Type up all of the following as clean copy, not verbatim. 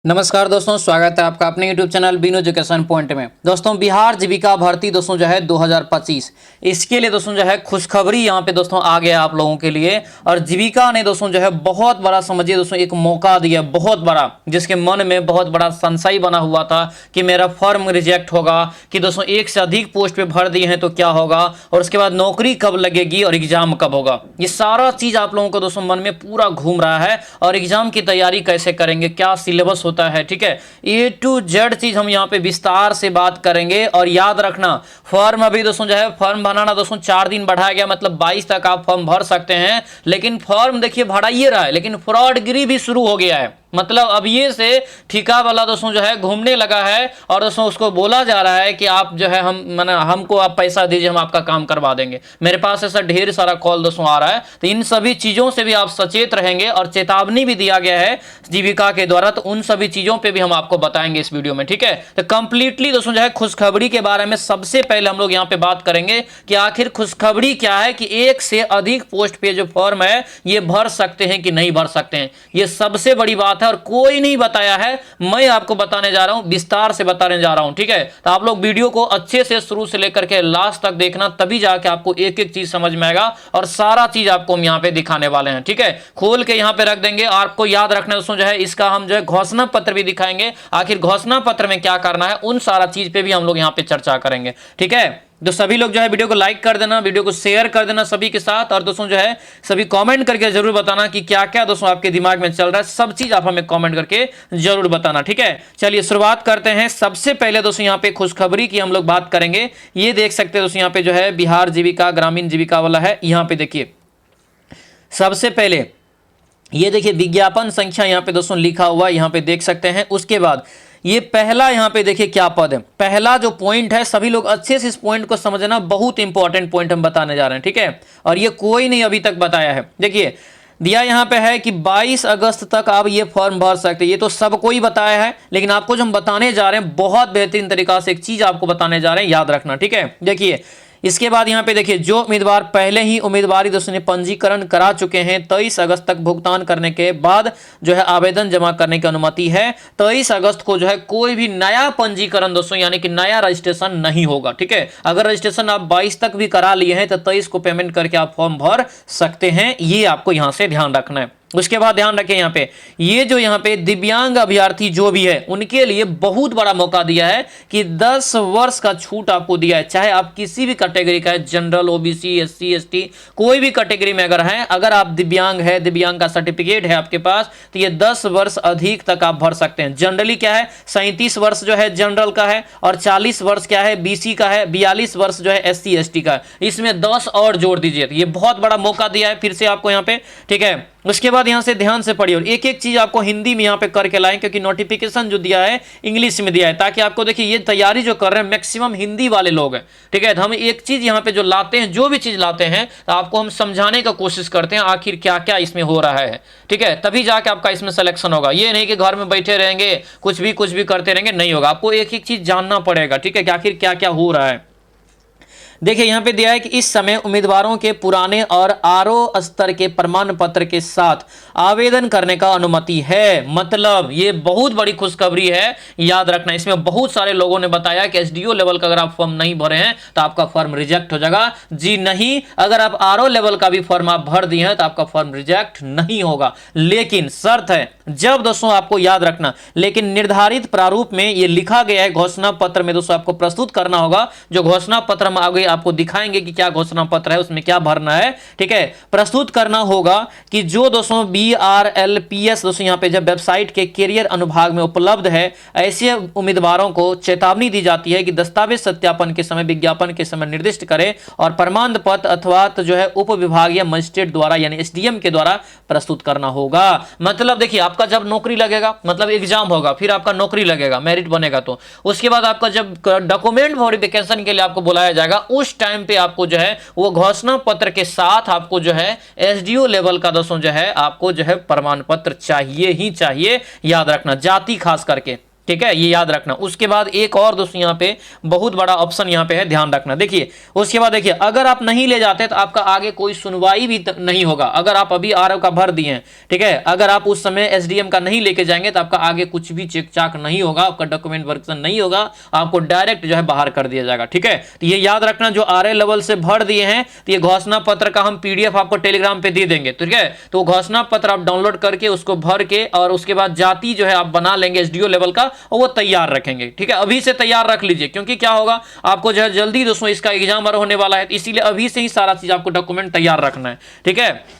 नमस्कार दोस्तों, स्वागत है आपका अपने YouTube channel Bino education point में। दोस्तों, बिहार जीविका भर्ती दोस्तों जो है 2025 इसके लिए दोस्तों जो है खुशखबरी यहाँ पे दोस्तों आ गया आप लोगों के लिए। और जीविका ने दोस्तों जो है बहुत बड़ा, समझिए दोस्तों, एक मौका दिया बहुत बड़ा, जिसके मन में बहुत बड़ा संशय बना हुआ था कि मेरा फॉर्म रिजेक्ट होगा, कि दोस्तों एक से अधिक पोस्ट पे भर दिए हैं तो क्या होगा, और उसके बाद नौकरी कब लगेगी और एग्जाम कब होगा। ये सारा चीज आप लोगों को दोस्तों मन में पूरा घूम रहा है। और एग्जाम की तैयारी कैसे करेंगे, क्या सिलेबस होता है, ठीक है, ए टू जेड चीज हम यहाँ पे विस्तार से बात करेंगे। और याद रखना, फॉर्म अभी दोस्तों जो है फॉर्म भराना दोस्तों 4 दिन बढ़ाया गया, मतलब 22 तक आप फॉर्म भर सकते हैं। लेकिन फॉर्म देखिए भरा ही रहा है, लेकिन फ्रॉडगिरी भी शुरू हो गया है। मतलब अब ये से ठिका वाला दोस्तों जो है घूमने लगा है, और दोस्तों उसको बोला जा रहा है कि आप जो है हमको आप पैसा दीजिए, हम आपका काम करवा देंगे। मेरे पास ऐसा ढेर सारा कॉल दोस्तों आ रहा है। तो इन सभी चीजों से भी आप सचेत रहेंगे, और चेतावनी भी दिया गया है जीविका के द्वारा। तो उन सभी चीजों पे भी हम आपको बताएंगे इस वीडियो में, ठीक है। तो कंप्लीटली दोस्तों जो है खुशखबरी के बारे में सबसे पहले हम लोग यहाँ पे बात करेंगे कि आखिर खुशखबरी क्या है, कि एक से अधिक पोस्ट पे जो फॉर्म है ये भर सकते हैं कि नहीं भर सकते हैं। ये सबसे बड़ी बात है, और कोई नहीं बताया है, मैं आपको बताने जा रहा हूं, विस्तार से बताने जा रहा हूं, ठीक है। तो आप लोग वीडियो को अच्छे से शुरू से लेकर के लास्ट तक देखना, तभी जाके आपको एक एक चीज समझ में आएगा। और सारा चीज आपको हम यहां पे दिखाने वाले हैं, ठीक है। खोल के यहां पे रख देंगे। आपको याद रखना दोस्तों जो है इसका हम जो है घोषणा पत्र भी दिखाएंगे। आखिर घोषणा पत्र में क्या करना है, उन सारा चीज पे भी हम लोग यहां पे चर्चा करेंगे, ठीक है। तो सभी लोग जो है वीडियो को लाइक कर देना, वीडियो को शेयर कर देना सभी के साथ। और दोस्तों जो है सभी कमेंट करके जरूर बताना कि क्या क्या दोस्तों आपके दिमाग में चल रहा है। सब चीज आप हमें कमेंट करके जरूर बताना, ठीक है। चलिए शुरुआत करते हैं। सबसे पहले दोस्तों यहाँ पे खुशखबरी की हम लोग बात करेंगे। ये देख सकते हैं दोस्तों यहाँ पे जो है बिहार जीविका ग्रामीण जीविका वाला है। यहाँ पे देखिए सबसे पहले ये देखिए विज्ञापन संख्या यहाँ पे दोस्तों लिखा हुआ यहाँ पे देख सकते हैं। उसके बाद ये पहला यहाँ पे देखिए क्या पद है, पहला जो पॉइंट है, सभी लोग अच्छे से इस पॉइंट को समझना, बहुत इंपॉर्टेंट पॉइंट हम बताने जा रहे हैं, ठीक है। और ये कोई नहीं अभी तक बताया है। देखिए दिया यहाँ पे है कि 22 अगस्त तक आप ये फॉर्म भर सकते हैं। ये तो सबको ही बताया है, लेकिन आपको जो हम बताने जा रहे हैं बहुत बेहतरीन तरीका से एक चीज आपको बताने जा रहे हैं, याद रखना, ठीक है। देखिए इसके बाद यहाँ पे देखिए जो उम्मीदवार पहले ही उम्मीदवारी दोस्तों ने पंजीकरण करा चुके हैं, 23 अगस्त तक भुगतान करने के बाद जो है आवेदन जमा करने की अनुमति है। 23 अगस्त को जो है कोई भी नया पंजीकरण दोस्तों यानी कि नया रजिस्ट्रेशन नहीं होगा, ठीक है। अगर रजिस्ट्रेशन आप 22 तक भी करा लिए हैं तो 23 को पेमेंट करके आप फॉर्म भर सकते हैं। ये आपको यहाँ से ध्यान रखना है। उसके बाद ध्यान रखें यहाँ पे ये जो यहाँ पे दिव्यांग अभ्यर्थी जो भी है उनके लिए बहुत बड़ा मौका दिया है कि 10 वर्ष का छूट आपको दिया है। चाहे आप किसी भी कैटेगरी का है, जनरल, ओबीसी, एससी, एसटी, कोई भी कैटेगरी में अगर है, अगर आप दिव्यांग है, दिव्यांग का सर्टिफिकेट है आपके पास, तो ये 10 वर्ष अधिक तक आप भर सकते हैं। जनरली क्या है, 37 वर्ष जो है जनरल का है, और 40 वर्ष क्या है बीसी का है, 42 वर्ष जो है एससी एसटी का है। इसमें 10 और जोड़ दीजिए, तो ये बहुत बड़ा मौका दिया है फिर से आपको यहाँ पे, ठीक है। उसके बाद यहां से ध्यान से पढ़िए, और एक एक चीज आपको हिंदी में यहां पे करके लाएं, क्योंकि नोटिफिकेशन जो दिया है इंग्लिश में दिया है, ताकि आपको देखिए ये तैयारी जो कर रहे हैं मैक्सिमम हिंदी वाले लोग हैं, ठीक है। तो हम एक चीज यहां पे जो लाते हैं, जो भी चीज लाते हैं, तो आपको हम समझाने का कोशिश करते हैं आखिर क्या क्या इसमें हो रहा है, ठीक है। तभी जाके आपका इसमें सिलेक्शन होगा। ये नहीं कि घर में बैठे रहेंगे कुछ भी करते रहेंगे, नहीं होगा। आपको एक एक चीज जानना पड़ेगा, ठीक है, कि आखिर क्या क्या हो रहा है। देखिए यहाँ पे दिया है कि इस समय उम्मीदवारों के पुराने और आरओ स्तर के प्रमाण पत्र के साथ आवेदन करने का अनुमति है। मतलब ये बहुत बड़ी खुशखबरी है, याद रखना। इसमें बहुत सारे लोगों ने बताया कि एसडीओ लेवल का अगर आप फॉर्म नहीं भरे हैं तो आपका फॉर्म रिजेक्ट हो जाएगा। जी नहीं, अगर आप आरओ लेवल का भी फॉर्म आप भर दिए हैं तो आपका फॉर्म रिजेक्ट नहीं होगा। लेकिन शर्त है, जब दोस्तों आपको याद रखना, लेकिन निर्धारित प्रारूप में ये लिखा गया है, घोषणा पत्र में दोस्तों आपको प्रस्तुत करना होगा। जो घोषणा पत्र हम आगे आपको दिखाएंगे कि क्या घोषणा पत्र है, उसमें क्या भरना है, ठीक है। प्रस्तुत करना होगा कि जो दोस्तों BRLPS दोस्तों यहाँ पे जब वेबसाइट के कैरियर अनुभाग में उपलब्ध है, ऐसे उम्मीदवारों को चेतावनी दी जाती है कि दस्तावेज सत्यापन के समय, विज्ञापन के समय निर्दिष्ट करें, और प्रमाण पत्र अथवा तो जो है उप विभागीय मजिस्ट्रेट द्वारा यानी SDM के द्वारा प्रस्तुत करना होगा। मतलब देखिए आपका जब नौकरी लगेगा, मतलब एग्जाम होगा, फिर आपका नौकरी लगेगा, मेरिट बनेगा, तो उसके बाद आपका जब डॉक्यूमेंट वेरिफिकेशन के लिए आपको बुलाया जाएगा, उस टाइम पे आपको जो है वो घोषणा पत्र के साथ आपको जो है एसडीओ लेवल का दोस्तों जो है आपको जो है प्रमाण पत्र चाहिए ही चाहिए, याद रखना, जाति खास करके, ठीक है, ये याद रखना। उसके बाद एक और दोस्तों यहाँ पे बहुत बड़ा ऑप्शन यहाँ पे है, ध्यान रखना। देखिए उसके बाद देखिए, अगर आप नहीं ले जाते तो आपका आगे कोई सुनवाई भी नहीं होगा। अगर आप अभी आरओ का भर दिए हैं, ठीक है, अगर आप उस समय एसडीएम का नहीं लेके जाएंगे तो आपका आगे कुछ भी चेक चाक नहीं होगा, आपका डॉक्यूमेंट वेरिफिकेशन नहीं होगा, आपको डायरेक्ट जो है बाहर कर दिया जाएगा। ठीक है, तो ये याद रखना, जो आरए लेवल से भर दिए हैं तो ये घोषणा पत्र का हम पीडीएफ आपको टेलीग्राम पे दे देंगे। ठीक है, तो घोषणा पत्र आप डाउनलोड करके उसको भर के और उसके बाद जाति जो है आप बना लेंगे एसडीओ लेवल का, और वो तैयार रखेंगे। ठीक है, अभी से तैयार रख लीजिए, क्योंकि क्या होगा आपको जो है जल्दी दोस्तों इसका एग्जाम होने वाला है, इसीलिए अभी से ही सारा चीज आपको डॉक्यूमेंट तैयार रखना है। ठीक है,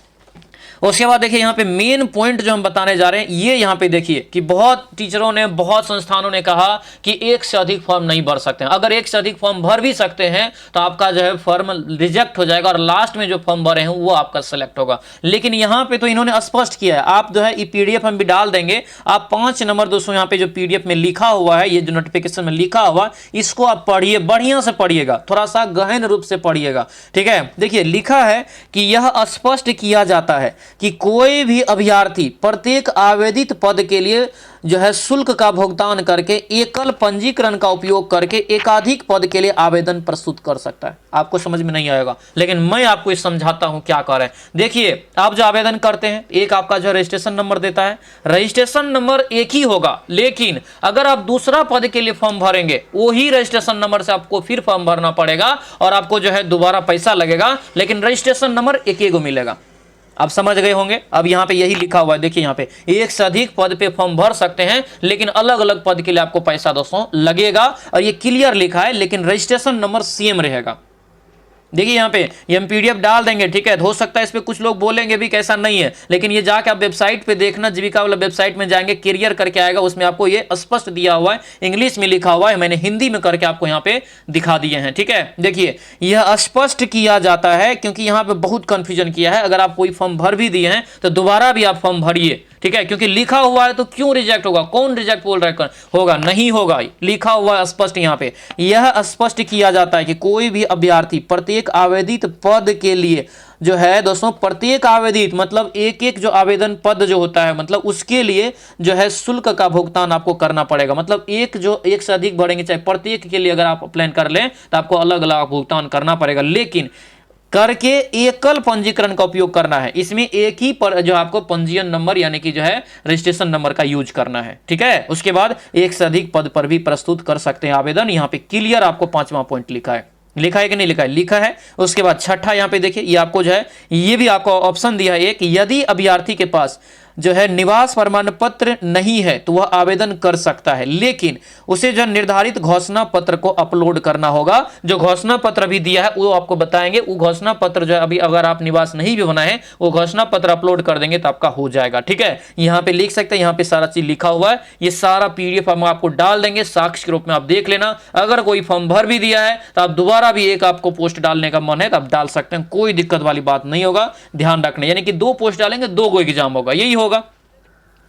उसके बाद देखिए यहाँ पे मेन पॉइंट जो हम बताने जा रहे हैं, ये यहाँ पे देखिए कि बहुत टीचरों ने, बहुत संस्थानों ने कहा कि एक से अधिक फॉर्म नहीं भर सकते हैं। अगर एक से अधिक फॉर्म भर भी सकते हैं तो आपका जो है फॉर्म रिजेक्ट हो जाएगा और लास्ट में जो फॉर्म भरे हैं वो आपका सेलेक्ट होगा। लेकिन यहाँ पे तो इन्होंने स्पष्ट किया है, आप जो है ये पीडीएफ हम भी डाल देंगे, आप 5 नंबर दोस्तों यहाँ पे जो पीडीएफ में लिखा हुआ है, ये जो नोटिफिकेशन में लिखा हुआ है, इसको आप पढ़िए, बढ़िया से पढ़िएगा, थोड़ा सा गहन रूप से पढ़िएगा। ठीक है, देखिए लिखा है कि यह स्पष्ट किया जाता है कि कोई भी अभ्यर्थी प्रत्येक आवेदित पद के लिए जो है शुल्क का भुगतान करके एकल पंजीकरण का उपयोग करके एकाधिक पद के लिए आवेदन प्रस्तुत कर सकता है। आपको समझ में नहीं आएगा, लेकिन मैं आपको समझाता हूं क्या कर रहे हैं। देखिए, आप जो आवेदन करते हैं, एक आपका जो रजिस्ट्रेशन नंबर देता है, रजिस्ट्रेशन नंबर एक ही होगा, लेकिन अगर आप दूसरा पद के लिए फॉर्म भरेंगे, वही रजिस्ट्रेशन नंबर से आपको फिर फॉर्म भरना पड़ेगा और आपको जो है दोबारा पैसा लगेगा, लेकिन रजिस्ट्रेशन नंबर एक ही को मिलेगा। आप समझ गए होंगे। अब यहाँ पे यही लिखा हुआ है, देखिए यहाँ पे एक से अधिक पद पे फॉर्म भर सकते हैं, लेकिन अलग अलग पद के लिए आपको पैसा दोस्तों लगेगा, और ये क्लियर लिखा है, लेकिन रजिस्ट्रेशन नंबर सेम रहेगा। देखिए यहाँ पे ये हम पीडीएफ डाल देंगे। ठीक है, हो सकता है इस पे कुछ लोग बोलेंगे भी कैसा नहीं है, लेकिन ये जाके आप वेबसाइट पे देखना, जीविका वाला वेबसाइट में जाएंगे, कैरियर करके आएगा, उसमें आपको ये स्पष्ट दिया हुआ है, इंग्लिश में लिखा हुआ है, मैंने हिंदी में करके आपको यहाँ पे दिखा दिए हैं। ठीक है, देखिए यह स्पष्ट किया जाता है, क्योंकि यहाँ पे बहुत कंफ्यूजन किया है। अगर आप कोई फॉर्म भर भी दिए हैं तो दोबारा भी आप फॉर्म भरिए। ठीक है, क्योंकि लिखा हुआ है तो क्यों रिजेक्ट होगा, कौन रिजेक्ट बोल रहा है होगा, नहीं होगा, लिखा हुआ है स्पष्ट यहाँ पे। यह स्पष्ट किया जाता है कि कोई भी अभ्यर्थी प्रत्येक आवेदित पद के लिए जो है दोस्तों, प्रत्येक आवेदित मतलब एक एक जो आवेदन पद जो होता है, मतलब उसके लिए जो है शुल्क का भुगतान आपको करना पड़ेगा। मतलब एक से अधिक भरेंगे, चाहे प्रत्येक के लिए अगर आप अप्लाई कर लें तो आपको अलग अलग भुगतान करना पड़ेगा, लेकिन करके एकल पंजीकरण का उपयोग करना है। इसमें एक ही पर जो आपको पंजीयन नंबर यानी कि जो है रजिस्ट्रेशन नंबर का यूज करना है। ठीक है, उसके बाद एक से अधिक पद पर भी प्रस्तुत कर सकते हैं आवेदन। यहाँ पे क्लियर आपको 5वां पॉइंट लिखा है, लिखा है कि नहीं लिखा है, लिखा है। उसके बाद छठा यहाँ पे देखिए, ये आपको जो है ये भी आपको ऑप्शन दिया है एक, यदि अभ्यर्थी के पास जो है निवास प्रमाण पत्र नहीं है तो वह आवेदन कर सकता है, लेकिन उसे जो निर्धारित घोषणा पत्र को अपलोड करना होगा। जो घोषणा पत्र अभी दिया है वो आपको बताएंगे, वो घोषणा पत्र जो है अभी अगर आप निवास नहीं भी बनाए हैं, वो घोषणा पत्र अपलोड कर देंगे तो आपका हो जाएगा। ठीक है, यहाँ पे लिख सकते हैं, यहाँ पे सारा चीज लिखा हुआ है, ये सारा पीडीएफ हम आपको डाल देंगे, साक्ष्य के रूप में आप देख लेना। अगर कोई फॉर्म भर भी दिया है तो आप दोबारा भी एक आपको पोस्ट डालने का मन है तो आप डाल सकते हैं, कोई दिक्कत वाली बात नहीं होगा। ध्यान रखना, यानी कि 2 पोस्ट डालेंगे 2 को एग्जाम होगा, यही होगा,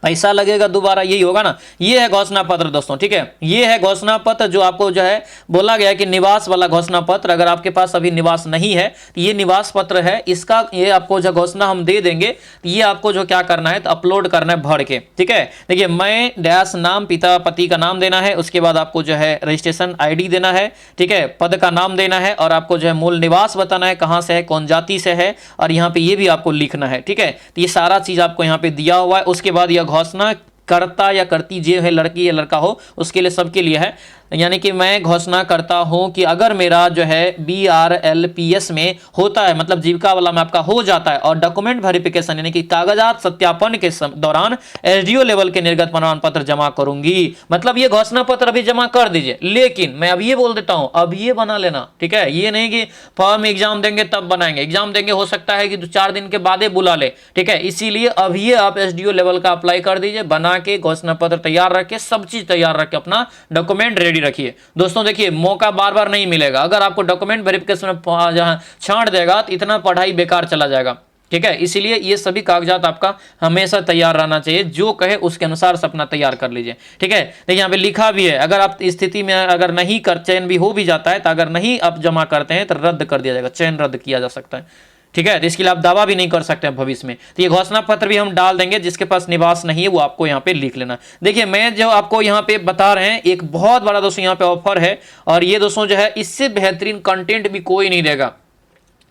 पैसा लगेगा दोबारा, यही होगा ना। ये है घोषणा पत्र दोस्तों। ठीक है, ये है घोषणा पत्र जो आपको जो है बोला गया कि निवास वाला घोषणा पत्र। अगर आपके पास अभी निवास नहीं है तो ये निवास पत्र है, इसका ये आपको जो घोषणा हम दे देंगे, ये आपको जो क्या करना है तो अपलोड करना है भर के। ठीक है, देखिए मैं डैश नाम, पिता पति का नाम देना है, उसके बाद आपको जो है रजिस्ट्रेशन आईडी देना है। ठीक है, पद का नाम देना है, और आपको जो है मूल निवास बताना है, कहाँ से है, कौन जाति से है, और यहाँ पे ये भी आपको लिखना है। ठीक है, तो ये सारा चीज आपको यहाँ पे दिया हुआ है। उसके बाद यह घोषणा करता या करती जो है, लड़की या लड़का हो, उसके लिए सबके लिए है। यानी कि मैं घोषणा करता हूं कि अगर मेरा जो है BRLPS में होता है, मतलब जीविका वाला में आपका हो जाता है, और डॉक्यूमेंट वेरिफिकेशन यानी कि कागजात सत्यापन के दौरान एसडीओ लेवल के निर्गत प्रमाण पत्र जमा करूंगी, मतलब ये घोषणा पत्र अभी जमा कर दीजिए। लेकिन मैं अब ये बोल देता हूं, अब ये बना लेना। ठीक है, ये नहीं कि फॉर्म एग्जाम देंगे तब बनाएंगे, एग्जाम देंगे हो सकता है कि 4 दिन के बाद बुला ले। ठीक है, इसीलिए अब ये आप एसडीओ लेवल का अप्लाई कर दीजिए, बना के घोषणा पत्र तैयार रख के, सब चीज तैयार रख के अपना डॉक्यूमेंट रेडी रखिए। दोस्तों देखिए, मौका बार बार नहीं मिलेगा। अगर आपको डॉक्यूमेंट वेरिफिकेशन में जहां छांट देगा तो इतना पढ़ाई बेकार चला जाएगा। ठीक है, इसीलिए ये सभी कागजात आपका हमेशा तैयार रहना चाहिए, जो कहे उसके अनुसार से अपना तैयार कर लीजिए। ठीक है, देखिए यहाँ पे लिखा भी है, अगर आप स्थिति में अगर नहीं कर चयन भी हो भी जाता है तो अगर नहीं आप जमा करते हैं तो रद्द कर दिया जाएगा, चयन रद्द किया जा सकता है। ठीक है। तो इसके लिए आप दावा भी नहीं कर सकते हैं भविष्य में। तो ये घोषणा पत्र भी हम डाल देंगे, जिसके पास निवास नहीं है वो आपको यहाँ पे लिख लेना। देखिए मैं जो आपको यहाँ पे बता रहे हैं एक बहुत बड़ा दोस्तों यहाँ पे ऑफर है, और ये दोस्तों जो है इससे बेहतरीन कंटेंट भी कोई नहीं देगा,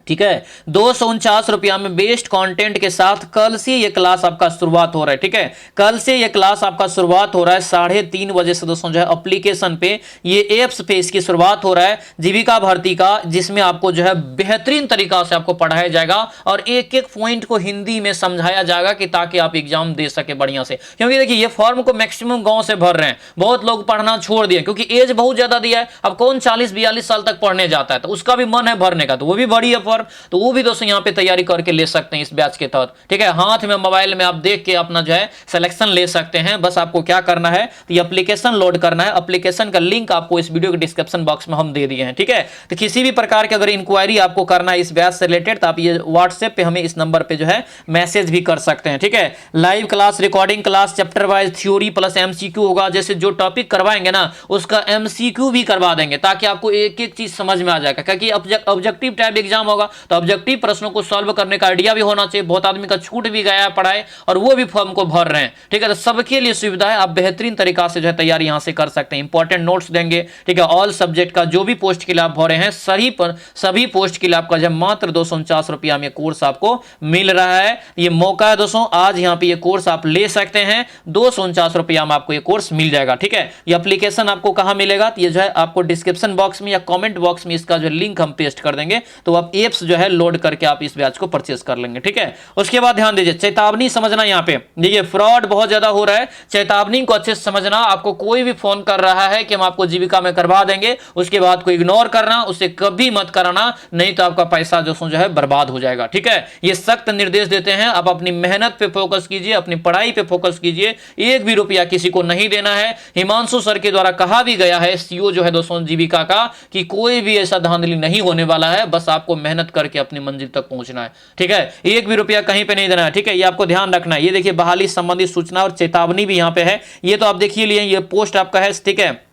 ठीक है। 249 रुपया में बेस्ट कंटेंट के साथ कल से ये क्लास आपका शुरुआत हो रहा है, ठीक है। कल से ये क्लास आपका शुरुआत हो रहा है 3:30 बजे से दोस्तों जो है एप्लीकेशन पे, ये एप्स पे इसकी शुरुआत हो रहा है जीविका भर्ती का, जिसमें आपको जो है बेहतरीन तरीका से आपको पढ़ाया जाएगा और एक एक पॉइंट को हिंदी में समझाया जाएगा कि ताकि आप एग्जाम दे सके बढ़िया से। क्योंकि देखिए ये फॉर्म को मैक्सिमम गांव से भर रहे हैं, बहुत लोग पढ़ना छोड़ दिए क्योंकि एज बहुत ज्यादा दिया है। अब कौन 40-42 साल तक पढ़ने जाता है, तो उसका भी मन है भरने का, तो वो भी बड़ी है, तो वो भी दोस्तों यहाँ पे तैयारी करके ले सकते हैं इस बैच के तहत, ठीक है। हाथ में मोबाइल में आप देख के अपना जो है सिलेक्शन ले सकते हैं। बस आपको क्या करना है, तो ये एप्लीकेशन लोड करना है। एप्लीकेशन का लिंक आपको इस वीडियो के डिस्क्रिप्शन बॉक्स में हम दे दिए हैं, ठीक है। तो किसी भी प्रकार की अगर इंक्वायरी आपको करना है इस बैच से रिलेटेड, तो आप ये व्हाट्सएप पे हमें इस नंबर पे जो है मैसेज भी कर सकते हैं, ठीक है। Live class, recording class, chapter wise theory plus MCQ होगा। जैसे जो टॉपिक करवाएंगे ना उसका एमसीक्यू भी करवा देंगे, ताकि आपको एक एक चीज समझ में आ जाएगा। क्योंकि ऑब्जेक्टिव टाइप एग्जाम होगा, तो ऑब्जेक्टिव प्रश्नों को सॉल्व करने का आइडिया भी होना चाहिए। बहुत आदमी का छूट भी गया है पढ़ाई, और वो भी फॉर्म को भर रहे हैं, ठीक है। तो सबके लिए सुविधा है, आप बेहतरीन तरीका से जो है तैयारी यहां से कर सकते हैं। इंपॉर्टेंट नोट्स देंगे, ठीक है। ऑल सब्जेक्ट का जो भी पोस्ट के लिए आप भरे हैं सभी पोस्ट के लिए आपका जब मात्र 249 रुपया में कोर्स आपको मिल रहा है। ये मौका है दोस्तों, आज यहाँ पे ये कोर्स आप ले सकते हैं। 249 रुपया में आपको ये कोर्स मिल जाएगा, ठीक है। ये एप्लीकेशन आपको कहां मिलेगा, तो ये जो है आपको डिस्क्रिप्शन बॉक्स में या कमेंट बॉक्स में इसका जो लिंक हम पेस्ट कर देंगे, तो आप एप्स जो है लोड करके आप इस बैच को परचेस कर लेंगे, ठीक है। उसके बाद ध्यान दीजिए, चेतावनी समझना। यहाँ पे देखिए फ्रॉड बहुत ज्यादा हो रहा है, चेतावनी को अच्छे से समझना। आपको कोई भी फोन कर रहा है कि हम आपको जीविका में करवा देंगे, उसके बाद को इग्नोर करना, उसे कभी मत कराना, नहीं तो आपका पैसा जो है बर्बाद हो जाएगा, ठीक है। ये सख्त निर्देश देते हैं। आप अपनी मेहनत पे फोकस कीजिए, अपनी पढ़ाई पे फोकस कीजिए, एक भी रुपया किसी को नहीं देना है। हिमांशु सर के द्वारा कहा भी गया है, सीईओ जो है दोस्तों जीविका का, कि कोई भी ऐसा धांधली नहीं होने वाला है। बस आपको मेहनत करके अपनी मंजिल तक पहुंचना है, ठीक है। एक भी रुपया कहीं पे नहीं देना है, ठीक है। ये आपको ध्यान रखना है। ये देखिए बहाली संबंधी सूचना और चेतावनी भी यहाँ पे है। ये तो आप देखिए लिए, ये पोस्ट आपका है, ठीक है।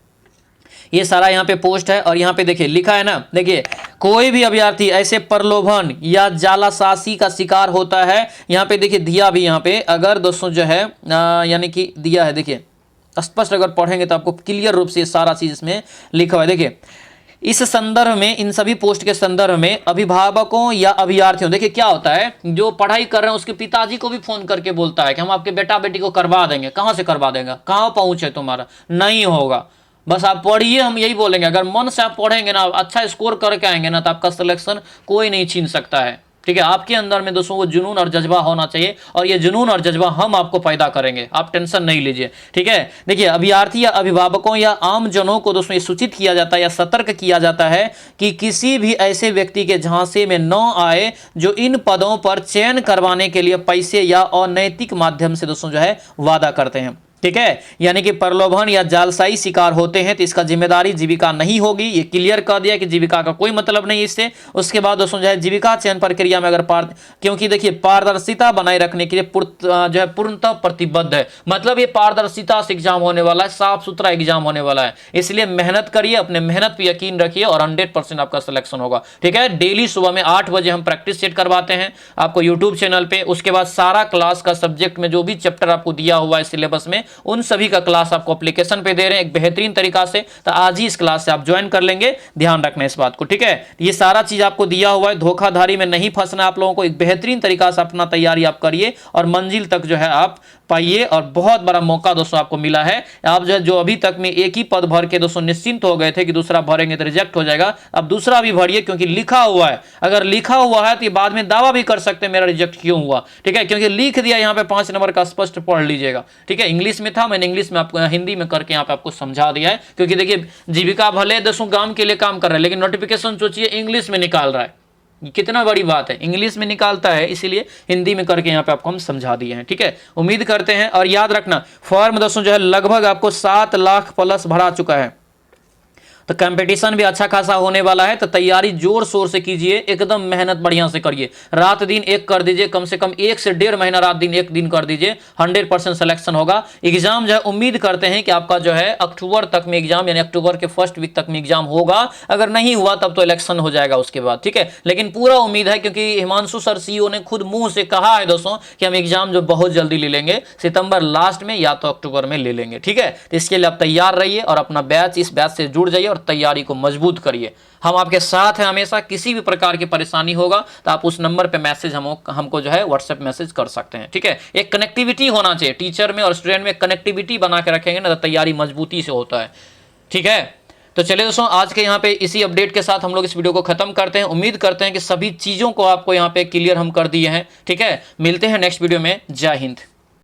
ये सारा यहाँ पे पोस्ट है, और यहाँ पे देखिए लिखा है ना, देखिए कोई भी अभ्यर्थी ऐसे प्रलोभन या जालासाजी का शिकार होता है, यहाँ पे देखिए दिया भी यहाँ पे, अगर दोस्तों जो है यानी कि दिया है, देखिए स्पष्ट अगर पढ़ेंगे तो आपको क्लियर रूप से सारा चीज इसमें लिखा हुआ है। देखिए इस संदर्भ में, इन सभी पोस्ट के संदर्भ में अभिभावकों या अभ्यर्थियों, देखिए क्या होता है, जो पढ़ाई कर रहे हैं उसके पिताजी को भी फोन करके बोलता है कि हम आपके बेटा बेटी को करवा देंगे। कहां से करवा देंगे, कहां पहुंचे तुम्हारा, नहीं होगा। बस आप पढ़िए, हम यही बोलेंगे। अगर मन से आप पढ़ेंगे ना, अच्छा स्कोर करके आएंगे ना, तो आपका सिलेक्शन कोई नहीं छीन सकता है, ठीक है। आपके अंदर में दोस्तों वो जुनून और जज्बा होना चाहिए, और ये जुनून और जज्बा हम आपको पैदा करेंगे, आप टेंशन नहीं लीजिए, ठीक है। देखिए अभ्यर्थी या अभिभावकों या आम जनों को दोस्तों ये सूचित किया जाता है या सतर्क किया जाता है कि किसी भी ऐसे व्यक्ति के झांसे में न आए जो इन पदों पर चयन करवाने के लिए पैसे या अनैतिक माध्यम से दोस्तों जो है वादा करते हैं, ठीक है। यानी कि प्रलोभन या जालसाई शिकार होते हैं, तो इसका जिम्मेदारी जीविका नहीं होगी। ये क्लियर कर दिया कि जीविका का कोई मतलब नहीं इससे। उसके बाद दोस्तों जो है जीविका चयन प्रक्रिया में अगर क्योंकि देखिए पारदर्शिता बनाए रखने के लिए जो है पूर्णतः प्रतिबद्ध है। मतलब ये पारदर्शिता से एग्जाम होने वाला है, साफ सुथरा एग्जाम होने वाला है। इसलिए मेहनत करिए, अपने मेहनत पर यकीन रखिए, और 100% आपका सिलेक्शन होगा, ठीक है। डेली सुबह में 8 बजे हम प्रैक्टिस सेट करवाते हैं आपको यूट्यूब चैनल पे। उसके बाद सारा क्लास का सब्जेक्ट में जो भी चैप्टर आपको दिया हुआ है सिलेबस में, उन सभी का क्लास आपको एप्लीकेशन पे दे रहे हैं एक बेहतरीन तरीका से। तो आज ही इस क्लास से आप ज्वाइन कर लेंगे, ध्यान रखना इस बात को, ठीक है। ये सारा चीज आपको दिया हुआ है, धोखाधड़ी में नहीं फंसना आप लोगों को। एक बेहतरीन तरीका से अपना तैयारी आप करिए, और मंजिल तक जो है आप पाइए। और बहुत बड़ा मौका दोस्तों आपको मिला है। आप जो अभी तक में एक ही पद भर के दोस्तों निश्चिंत हो गए थे कि दूसरा भरेंगे तो रिजेक्ट हो जाएगा, अब दूसरा भी भरिए, क्योंकि लिखा हुआ है। अगर लिखा हुआ है तो ये बाद में दावा भी कर सकते हैं मेरा रिजेक्ट क्यों हुआ, ठीक है। क्योंकि लिख दिया यहाँ पे 5 नंबर का, स्पष्ट पढ़ लीजिएगा, ठीक है। इंग्लिश में था, मैंने इंग्लिश में आपको हिंदी में करके यहाँ पे आपको समझा दिया है। क्योंकि देखिए जीविका भले दोस्तों काम के लिए काम कर रहा है, लेकिन नोटिफिकेशन सोचिए इंग्लिश में निकाल रहा है, कितना बड़ी बात है। इंग्लिश में निकालता है, इसीलिए हिंदी में करके यहाँ पे आपको हम समझा दिए हैं, ठीक है। उम्मीद करते हैं, और याद रखना फॉर्म दोस्तों जो है लगभग आपको 7 लाख प्लस भरा चुका है। तो कंपटीशन भी अच्छा खासा होने वाला है, तो तैयारी जोर शोर से कीजिए, एकदम मेहनत बढ़िया से करिए, रात दिन एक कर दीजिए, कम से कम 1 से 1.5 महीना रात दिन एक दिन कर दीजिए, 100% सिलेक्शन होगा। एग्जाम जो है उम्मीद करते हैं कि आपका जो है अक्टूबर तक में एग्जाम, यानी अक्टूबर के फर्स्ट वीक तक में एग्जाम होगा। अगर नहीं हुआ तब तो इलेक्शन हो जाएगा उसके बाद, ठीक है, लेकिन पूरा उम्मीद है, क्योंकि हिमांशु सर सीईओ ने खुद मुंह से कहा है दोस्तों कि हम एग्जाम जो बहुत जल्दी ले लेंगे, सितंबर लास्ट में या तो अक्टूबर में ले लेंगे, ठीक है। तो इसके लिए आप तैयार रहिए और अपना बैच, इस बैच से जुड़ जाइए और तैयारी को मजबूत करिए। हम आपके साथ हैं हमेशा, किसी भी प्रकार की परेशानी होगा तो आप उस नंबर पे मैसेज हमको जो है व्हाट्सएप मैसेज कर सकते हैं, ठीक है। एक कनेक्टिविटी होना चाहिए टीचर में और स्टूडेंट में, कनेक्टिविटी बना के रखेंगे ना तो तैयारी मजबूती से होता है, ठीक है। तो चलिए दोस्तों, आज के यहाँ पे इसी अपडेट के साथ हम लोग इस वीडियो को खत्म करते हैं। उम्मीद करते हैं कि सभी चीज़ों को आपको यहाँ पे क्लियर हम कर दिए हैं, ठीक है। मिलते हैं नेक्स्ट वीडियो में। जय हिंद।